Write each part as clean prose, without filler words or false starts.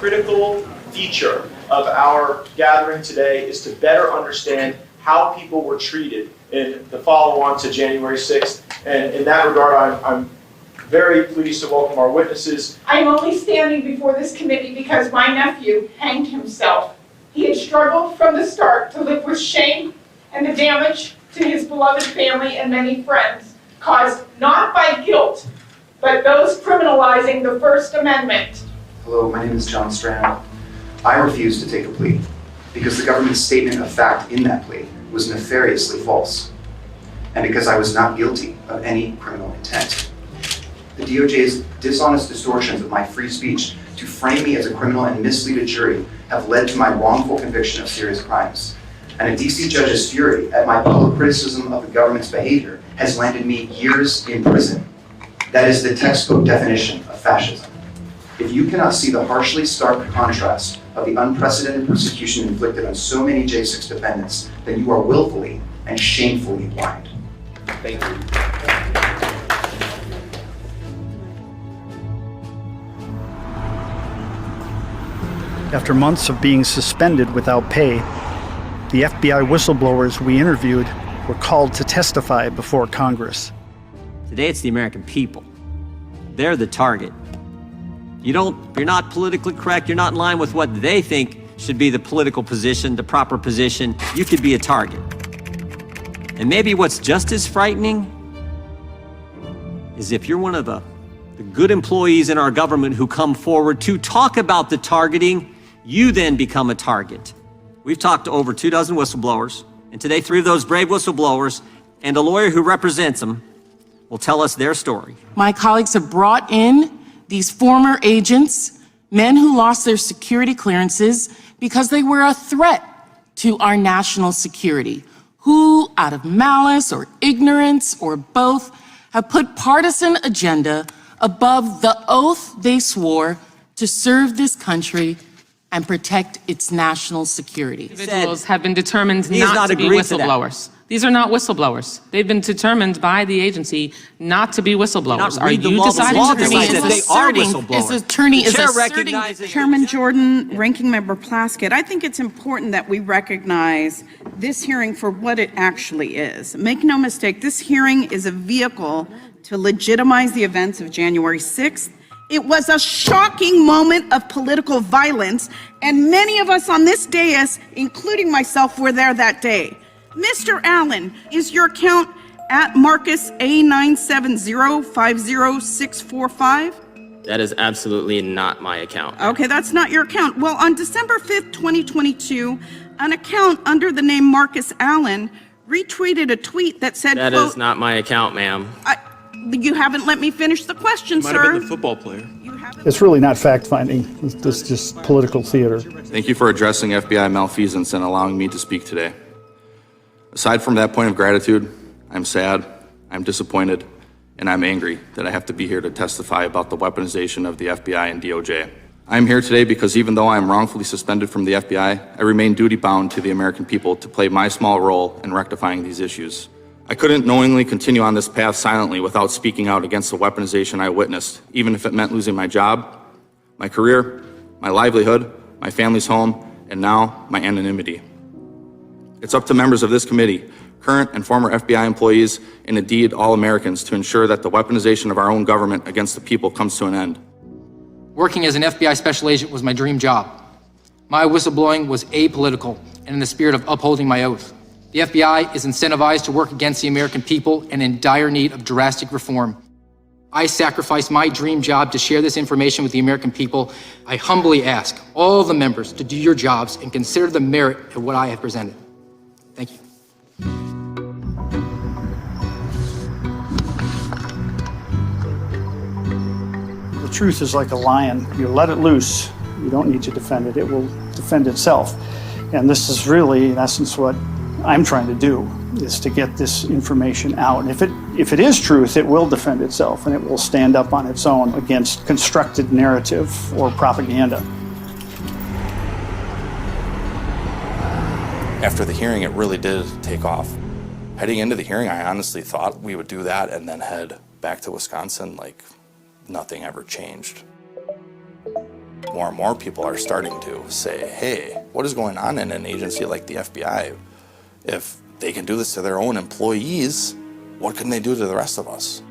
critical feature of our gathering today is to better understand how people were treated in the follow-on to January 6th. And in that regard, I'm very pleased to welcome our witnesses. I'm only standing before this committee because my nephew hanged himself. He had struggled from the start to live with shame and the damage to his beloved family and many friends, caused not by guilt, but those criminalizing the First Amendment. Hello, my name is John Strand. I refuse to take a plea because the government's statement of fact in that plea was nefariously false, and because I was not guilty of any criminal intent. The DOJ's dishonest distortions of my free speech to frame me as a criminal and mislead a jury have led to my wrongful conviction of serious crimes. And a DC judge's fury at my public criticism of the government's behavior has landed me years in prison. That is the textbook definition of fascism. If you cannot see the harshly stark contrast of the unprecedented persecution inflicted on so many J6 defendants, then you are willfully and shamefully blind. Thank you. After months of being suspended without pay, the FBI whistleblowers we interviewed were called to testify before Congress. Today it's the American people. They're the target. You're not politically correct, you're not in line with what they think should be the political position, the proper position, you could be a target. And maybe what's just as frightening is if you're one of the good employees in our government who come forward to talk about the targeting, you then become a target. We've talked to over 24 whistleblowers, and today 3 of those brave whistleblowers and a lawyer who represents them will tell us their story. My colleagues have brought in these former agents, men who lost their security clearances because they were a threat to our national security, who, out of malice or ignorance or both, have put partisan agenda above the oath they swore to serve this country and protect its national security. Individuals have been determined not to be whistleblowers. These are not whistleblowers. They've been determined by the agency not to be whistleblowers. Are you deciding to be whistleblowers? Chairman Jordan, Ranking Member Plaskett, I think it's important that we recognize this hearing for what it actually is. Make no mistake, this hearing is a vehicle to legitimize the events of January 6th. It was a shocking moment of political violence, and many of us on this dais, including myself, were there that day. Mr. Allen, is your account at Marcus A970-50645? That is absolutely not my account. Okay, that's not your account. Well, on December 5th, 2022, an account under the name Marcus Allen retweeted a tweet that said, That is not my account, ma'am. You haven't let me finish the question, sir. Might have been the football player. It's really not fact-finding. It's just political theater. Thank you for addressing FBI malfeasance and allowing me to speak today. Aside from that point of gratitude, I'm sad, I'm disappointed, and I'm angry that I have to be here to testify about the weaponization of the FBI and DOJ. I'm here today because even though I'm wrongfully suspended from the FBI, I remain duty-bound to the American people to play my small role in rectifying these issues. I couldn't knowingly continue on this path silently without speaking out against the weaponization I witnessed, even if it meant losing my job, my career, my livelihood, my family's home, and now my anonymity. It's up to members of this committee, current and former FBI employees, and indeed all Americans, to ensure that the weaponization of our own government against the people comes to an end. Working as an FBI special agent was my dream job. My whistleblowing was apolitical and in the spirit of upholding my oath. The FBI is incentivized to work against the American people and in dire need of drastic reform. I sacrificed my dream job to share this information with the American people. I humbly ask all the members to do your jobs and consider the merit of what I have presented. Thank you. The truth is like a lion. You let it loose, you don't need to defend it. It will defend itself. And this is really, in essence, what I'm trying to do, is to get this information out. And if it is truth, it will defend itself and it will stand up on its own against constructed narrative or propaganda. After the hearing, it really did take off. Heading into the hearing, I honestly thought we would do that and then head back to Wisconsin like nothing ever changed. more and more people are starting to say, hey, what is going on in an agency like the FBI? If they can do this to their own employees, what can they do to the rest of us?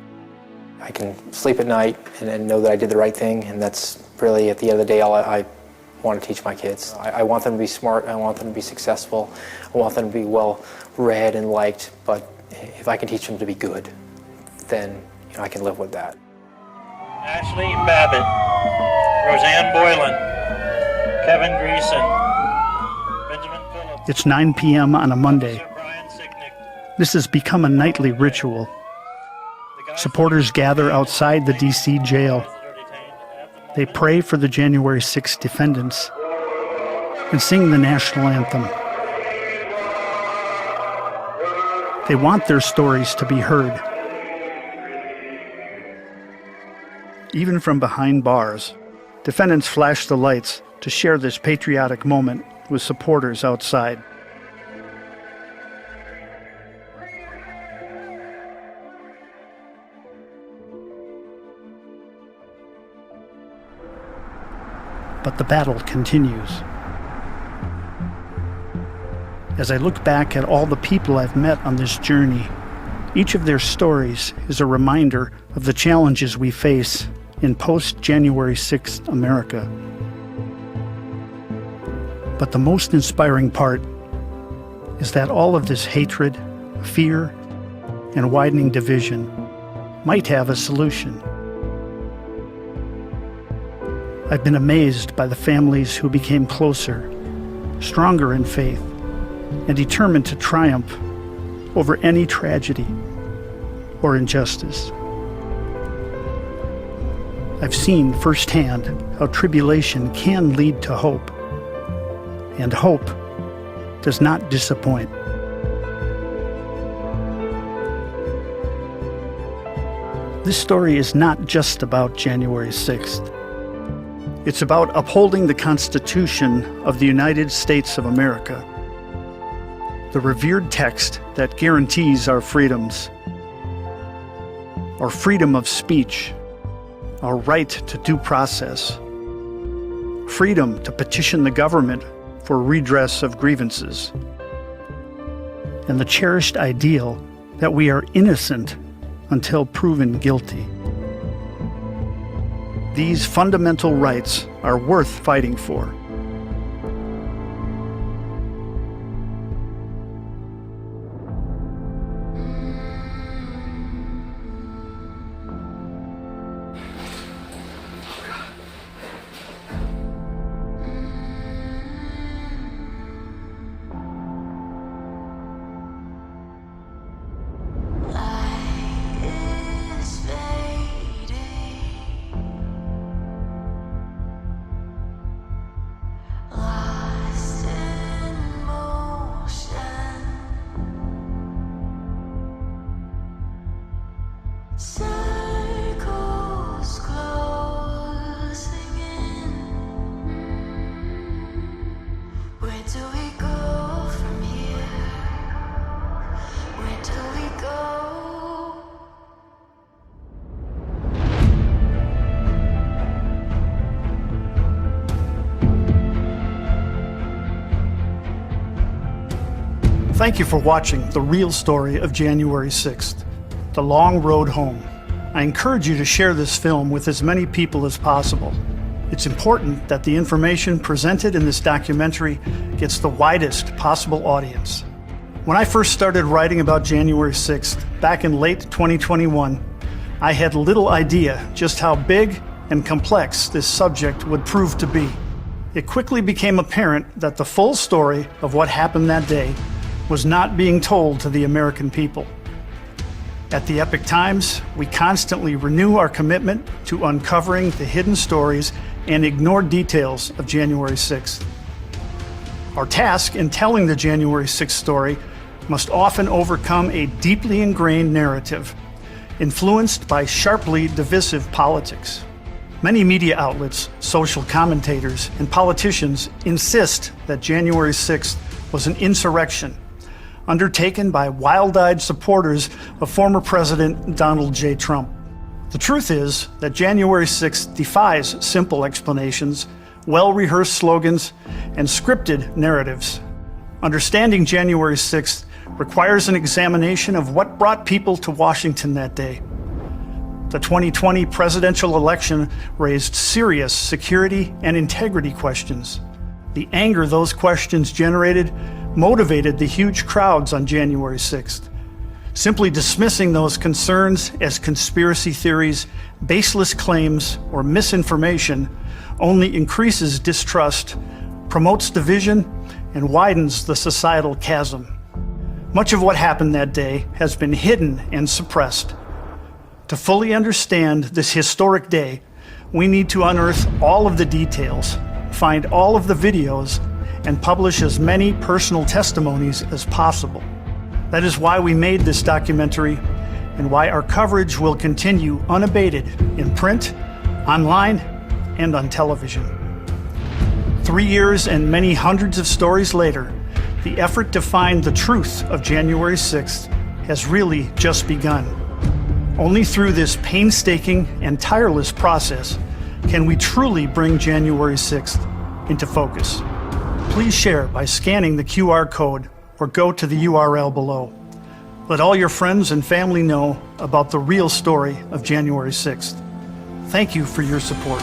I can sleep at night and know that I did the right thing, and that's really, at the end of the day, all I want to teach my kids. I want them to be smart, I want them to be successful, I want them to be well read and liked, but if I can teach them to be good, then I can live with that. Ashley Babbitt, Roseanne Boylan, Kevin Greason, Benjamin Phillips. It's 9 p.m. on a Monday. This has become a nightly ritual. Supporters gather outside the D.C. jail. They pray for the January 6th defendants and sing the national anthem. They want their stories to be heard. Even from behind bars, defendants flash the lights to share this patriotic moment with supporters outside. But the battle continues. As I look back at all the people I've met on this journey, each of their stories is a reminder of the challenges we face in post-January 6th America. But the most inspiring part is that all of this hatred, fear, and widening division might have a solution. I've been amazed by the families who became closer, stronger in faith, and determined to triumph over any tragedy or injustice. I've seen firsthand how tribulation can lead to hope, and hope does not disappoint. This story is not just about January 6th. It's about upholding the Constitution of the United States of America, the revered text that guarantees our freedoms, our freedom of speech, our right to due process, freedom to petition the government for redress of grievances, and the cherished ideal that we are innocent until proven guilty. These fundamental rights are worth fighting for. Thank you for watching the real story of January 6th, The Long Road Home. I encourage you to share this film with as many people as possible. It's important that the information presented in this documentary gets the widest possible audience. When I first started writing about January 6th, back in late 2021, I had little idea just how big and complex this subject would prove to be. It quickly became apparent that the full story of what happened that day was not being told to the American people. At the Epoch Times, we constantly renew our commitment to uncovering the hidden stories and ignored details of January 6th. Our task in telling the January 6th story must often overcome a deeply ingrained narrative, influenced by sharply divisive politics. Many media outlets, social commentators, and politicians insist that January 6th was an insurrection undertaken by wild-eyed supporters of former President Donald J. Trump. The truth is that January 6th defies simple explanations well-rehearsed slogans, and scripted narratives. Understanding January 6th requires an examination of what brought people to Washington that day. The 2020 presidential election raised serious security and integrity questions. The anger those questions generated motivated the huge crowds on January 6th. Simply dismissing those concerns as conspiracy theories, baseless claims, or misinformation only increases distrust, promotes division, and widens the societal chasm. Much of what happened that day has been hidden and suppressed. To fully understand this historic day, we need to unearth all of the details, find all of the videos, and publish as many personal testimonies as possible. That is why we made this documentary and why our coverage will continue unabated in print, online, and on television. 3 years and many hundreds of stories later, the effort to find the truth of January 6th has really just begun. Only through this painstaking and tireless process can we truly bring January 6th into focus. Please share by scanning the QR code or go to the URL below. Let all your friends and family know about the real story of January 6th. Thank you for your support.